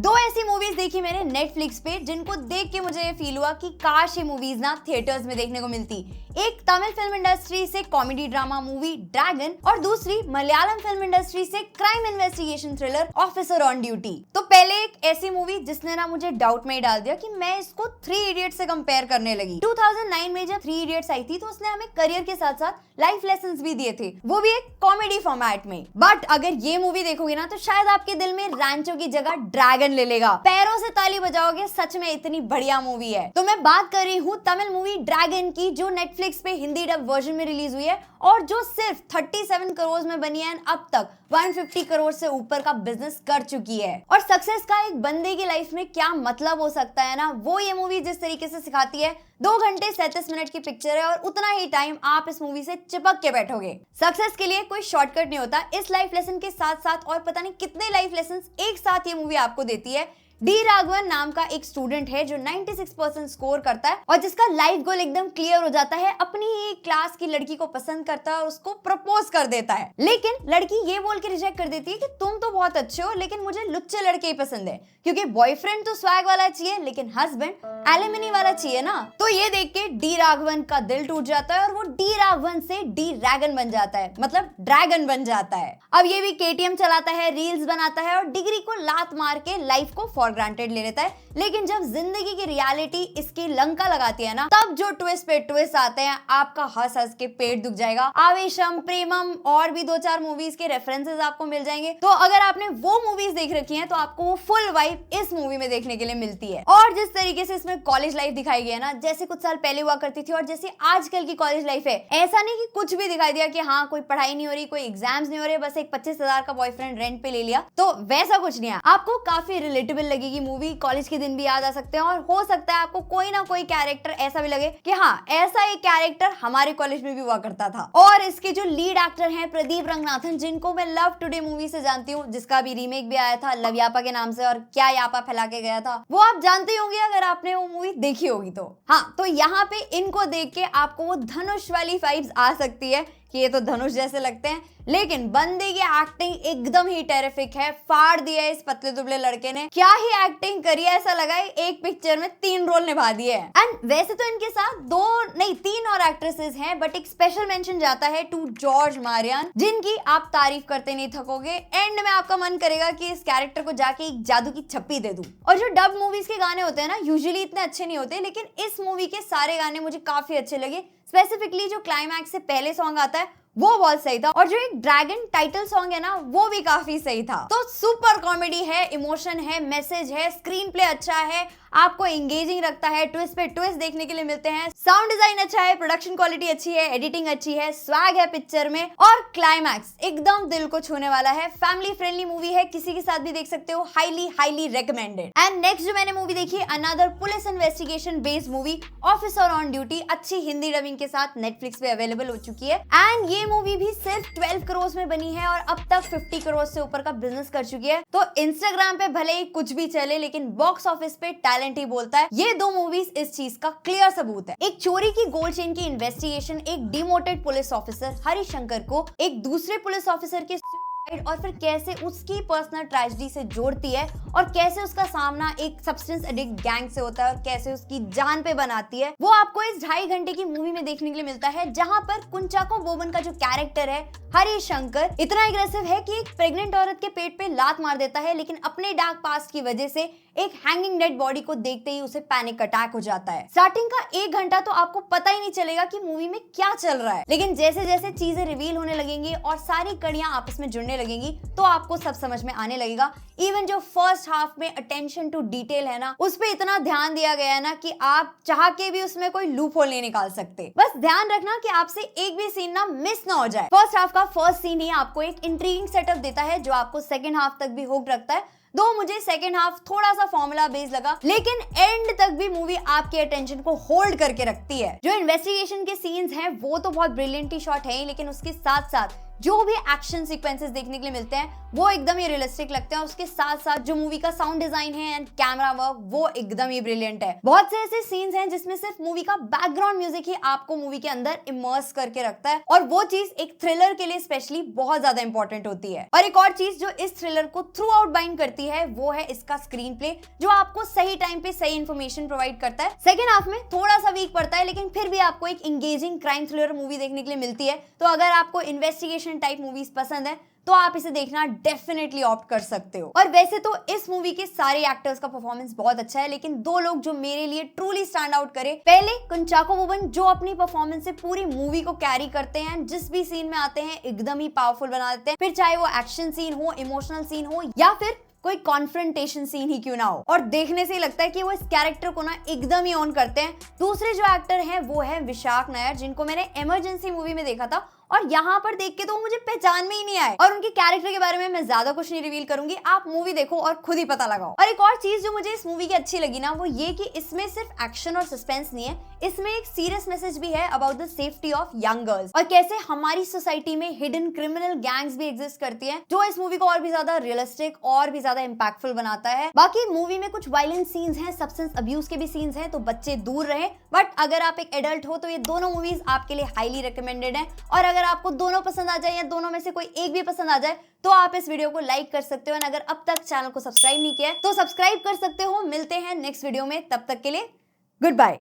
दो ऐसी मूवीज देखी मैंने नेटफ्लिक्स पे जिनको देख के मुझे ये फील हुआ कि काश ये मूवीज ना थिएटर्स में देखने को मिलती। एक तमिल फिल्म इंडस्ट्री से कॉमेडी ड्रामा मूवी ड्रैगन और दूसरी मलयालम फिल्म इंडस्ट्री से crime investigation thriller officer on duty. तो पहले एक ऐसी मूवी जिसने ना मुझे डाउट में ही डाल दिया कि मैं इसको 3 इडियट्स से कंपेयर करने लगी। 2009 में जब 3 इडियट्स आई थी तो उसने हमें करियर के साथ साथ लाइफ लेसन्स भी दिए थे, वो भी एक कॉमेडी फॉर्मेट में। बट अगर ये मूवी देखोगे ना तो शायद आपके दिल में रैंचो की जगह ड्रैगन ले लेगा, पैरों से ताली बजाओगे। सच में इतनी बढ़िया मूवी है। तो मैं बात कर रही हूँ तमिल मूवी ड्रैगन की, जो नेटफ्लिक्स पे हिंदी डब वर्जन में रिलीज हुई है और जो सिर्फ 37 करोड़ में बनी है, अब तक 150 करोड़ से ऊपर का बिजनेस कर चुकी है। और सक्सेस का एक बंदे की लाइफ में क्या मतलब हो सकता है ना, वो ये मूवी जिस तरीके से सिखाती है। 2 घंटे 37 मिनट की पिक्चर है और उतना ही टाइम आप इस मूवी से चिपक के बैठोगे। सक्सेस के लिए कोई शॉर्टकट नहीं होता। इस लाइफ लेसन के साथ साथ और पता नहीं कितने लाइफ लेसन एक साथ ये मूवी आपको देती है। डी राघवन नाम का एक स्टूडेंट है जो 96% स्कोर करता है और जिसका लाइफ गोल एकदम क्लियर हो जाता है। अपनी ही क्लास की लड़की को पसंद करता है और उसको प्रपोज कर देता है, लेकिन लड़की ये बोल के रिजेक्ट कर देती है कि तुम तो बहुत अच्छे हो लेकिन मुझे लुच्चे लड़के ही पसंद है, क्योंकि बॉयफ्रेंड तो स्वैग वाला चाहिए लेकिन हस्बैंड एलिमनी वाला चाहिए ना। तो ये देख के डी राघवन का दिल टूट जाता है और वो डी राघवन से डी ड्रैगन बन जाता है, मतलब ड्रैगन बन जाता है। अब ये भी केटीएम चलाता है, रील्स बनाता है और डिग्री को लात मार के लाइफ को फॉर ग्रांटेड ले लेता है। लेकिन जब जिंदगी की रियलिटी इसकी लंका लगाती है ना, तब जो ट्विस्ट पे ट्विस्ट आते हैं, आपका हंस हंस के पेट दुख जाएगा। आवेशम, प्रेमम और भी 2-4 मूवीज के रेफरेंसेस आपको मिल जाएंगे। तो अगर आपने वो मूवीज देख रखी हैं तो आपको वो फुल वाइब इस मूवी में देखने के लिए मिलती है। और जिस तरीके से इसमें कॉलेज लाइफ दिखाई गई है ना, जैसे कुछ साल पहले हुआ करती थी और जैसे आजकल की कॉलेज लाइफ है, ऐसा नहीं कि कुछ भी दिखाई दिया कि हाँ कोई पढ़ाई नहीं हो रही, कोई एग्जाम्स नहीं हो रहे, बस एक 25,000 का बॉयफ्रेंड रेंट पे ले लिया। तो वैसा कुछ नहीं है। आपको काफी रिलेटेबल लगेगी मूवी, कॉलेज के दिन भी याद आ सकते हैं और हो सकता है आपको कोई ना कोई कैरेक्टर ऐसा भी लगे कि हाँ ऐसा एक कैरेक्टर हमारे कॉलेज में भी हुआ करता था। और इसके जो लीड एक्टर हैं प्रदीप रंगनाथन, जिनको मैं लव टुडे मूवी से जानती हूँ, जिसका भी रीमेक भी आया था लव यापा के नाम से और क्या यापा फैला के गया था, वो आप जानते होंगे अगर आपने वो मूवी देखी होगी तो। हाँ, तो यहाँ पे इनको देख के आपको वो धनुष वाली वाइब्स आ सकती है कि ये तो धनुष जैसे लगते हैं, लेकिन बंदे की एक्टिंग एकदम ही टेरिफिक है। फाड़ दिया है इस पतले दुबले लड़के ने, क्या ही एक्टिंग करी है। ऐसा लगा है एक पिक्चर में 3 रोल निभा दिए हैं। एंड वैसे तो इनके साथ 2 नहीं 3 और एक्ट्रेसेस हैं, बट एक स्पेशल मेंशन जाता है टू जॉर्ज मारियन, जिनकी आप तारीफ करते नहीं थकोगे। एंड में आपका मन करेगा कि इस कैरेक्टर को जाके एक जादू की छप्पी दे दूं। और जो डब मूवीज के गाने होते हैं ना, यूजुअली इतने अच्छे नहीं होते, लेकिन इस मूवी के सारे गाने मुझे काफी अच्छे लगे। स्पेसिफिकली जो क्लाइमैक्स से पहले सॉन्ग आता है वो बहुत सही था और जो एक ड्रैगन टाइटल सॉन्ग है ना, वो भी काफी सही था। तो सुपर कॉमेडी है, इमोशन है, मैसेज है, स्क्रीन प्ले अच्छा है, आपको एंगेजिंग रखता है, ट्विस्ट पे ट्विस्ट देखने के लिए मिलते हैं, साउंड डिजाइन अच्छा है, प्रोडक्शन क्वालिटी अच्छी है, एडिटिंग अच्छी है, स्वैग है पिक्चर में और क्लाइमैक्स एकदम दिल को छूने वाला है। फैमिली फ्रेंडली मूवी है, किसी के साथ भी देख सकते हो। Highly recommended. एंड नेक्स्ट जो मैंने मूवी देखी, another police investigation based movie officer on duty, अच्छी हिंदी डबिंग के साथ नेटफ्लिक्स पे अवेलेबल हो चुकी है। एंड ये मूवी भी सिर्फ 12 करोड़ में बनी है और अब तक 50 करोड़ से ऊपर का बिजनेस कर चुकी है। तो इंस्टाग्राम पे भले ही कुछ भी चले, लेकिन बॉक्स ऑफिस पे टैलेंट ही बोलता है। ये 2 मूवीज इस चीज का क्लियर सबूत है। एक चोरी की गोल्ड चेन की इन्वेस्टिगेशन एक डिमोटेड पुलिस ऑफिसर हरिशंकर को एक दूसरे पुलिस ऑफिसर के और फिर कैसे उसकी पर्सनल ट्रेजेडी से जोड़ती है और कैसे उसका सामना एक सब्सटेंस एडिक्ट गैंग से होता है और कैसे उसकी जान पे बनाती है, वो आपको इस 2.5 घंटे की मूवी में देखने के लिए मिलता है। जहां पर कुंचाको बोबन का जो कैरेक्टर है हरिशंकर इतना एग्रेसिव है कि एक प्रेग्नेंट औरत के पेट पे लात मार देता है, लेकिन अपने डार्क पास्ट की वजह से एक हैंगिंग डेड बॉडी को देखते ही उसे पैनिक अटैक हो जाता है। स्टार्टिंग का 1 घंटा तो आपको पता ही नहीं चलेगा कि मूवी में क्या चल रहा है, लेकिन जैसे जैसे चीजें रिवील होने लगेंगी और सारी कड़ियां आपस में जुड़ने लगेंगी तो आपको सब समझ में आने लगेगा। इवन जो फर्स्ट हाफ में अटेंशन टू डिटेल है ना, उस पे इतना ध्यान दिया गया है ना कि आप चाह के भी उसमें कोई लूप होल नहीं निकाल सकते। बस ध्यान रखना कि आपसे एक भी सीन ना मिस ना हो जाए। फर्स्ट हाफ का फर्स्ट सीन ही आपको एक इंट्रीगिंग सेटअप देता है जो आपको सेकंड हाफ तक भी हुक रखता है। दो मुझे सेकंड हाफ थोड़ा सा फॉर्मूला बेस्ड लगा, लेकिन एंड तक भी मूवी आपके अटेंशन को होल्ड करके रखती है। जो इन्वेस्टिगेशन के सीन्स हैं वो तो बहुत ब्रिलियंटली शॉट है, लेकिन उसके साथ साथ जो भी एक्शन सीक्वेंसेस देखने के लिए मिलते हैं वो एकदम ही रियलिस्टिक लगते हैं, और उसके साथ साथ जो मूवी का साउंड डिजाइन है एंड कैमरा वर्क वो एकदम ही ब्रिलियंट है। बहुत से ऐसे सीन्स हैं जिसमें सिर्फ मूवी का बैकग्राउंड म्यूजिक ही आपको मूवी के अंदर इमर्स करके रखता है, और वो चीज एक थ्रिलर के लिए स्पेशली बहुत ज्यादा इंपॉर्टेंट होती है। और एक और चीज जो इस थ्रिलर को थ्रू आउट बाइंड करती है वो है इसका स्क्रीन प्ले, जो आपको सही टाइम पे सही इंफॉर्मेशन प्रोवाइड करता है। सेकेंड हाफ में थोड़ा सा वीक पड़ता है, लेकिन फिर भी आपको एक एंगेजिंग क्राइम थ्रिलर मूवी देखने के लिए मिलती है। तो अगर आपको इन्वेस्टिगेशन टाइप मूवीज पसंद है तो आप इसे देखना डेफिनेटली ऑप्ट कर सकते हो। और वैसे तो इस मूवी के सारे एक्टर्स का परफॉर्मेंस बहुत अच्छा है, लेकिन दो लोग जो मेरे लिए ट्रूली स्टैंड आउट करे, पहले कुंचाको बोबन जो अपनी परफॉर्मेंस से पूरी मूवी को कैरी करते हैं, जिस भी सीन में आते हैं एकदम ही पावरफुल बना देते हैं, फिर चाहे वो एक्शन सीन हो, इमोशनल सीन हो, या फिर कोई कॉन्फ्रंटेशन सीन ही क्यों ना हो, और देखने से ही लगता है कि वो इस कैरेक्टर को ना एकदम ही ऑन करते हैं। दूसरे जो एक्टर हैं वो है विशाख नायर, जिनको मैंने इमरजेंसी मूवी में देखा था, और यहाँ पर देख के तो मुझे पहचान में ही नहीं आए। और उनके कैरेक्टर के बारे में मैं ज्यादा कुछ नहीं रिवील करूंगी, आप मूवी देखो और खुद ही पता लगाओ। और एक और चीज जो मुझे इस मूवी की अच्छी लगी ना, वो ये कि इसमें सिर्फ एक्शन और सस्पेंस नहीं है, इसमें एक सीरियस मैसेज भी है about the safety of young girls, और कैसे हमारी सोसाइटी में हिडन क्रिमिनल गैंग्स भी एग्जिस्ट करती हैं, जो इस मूवी को और भी ज्यादा रियलिस्टिक और भी ज्यादा इंपैक्टफुल बनाता है। बाकी मूवी में कुछ वायलेंट सीन्स हैं, सब्सटेंस अब्यूज के भी सीन्स हैं, तो बच्चे दूर रहे। बट अगर आप एक एडल्ट हो तो ये दोनों मूवीज आपके लिए हाईली रिकमेंडेड है। और अगर आपको दोनों पसंद आ जाए या दोनों में से कोई एक भी पसंद आ जाए तो आप इस वीडियो को लाइक कर सकते हो, और अगर अब तक चैनल को सब्सक्राइब नहीं किया है तो सब्सक्राइब कर सकते हो। मिलते हैं नेक्स्ट वीडियो में, तब तक के लिए गुड बाय।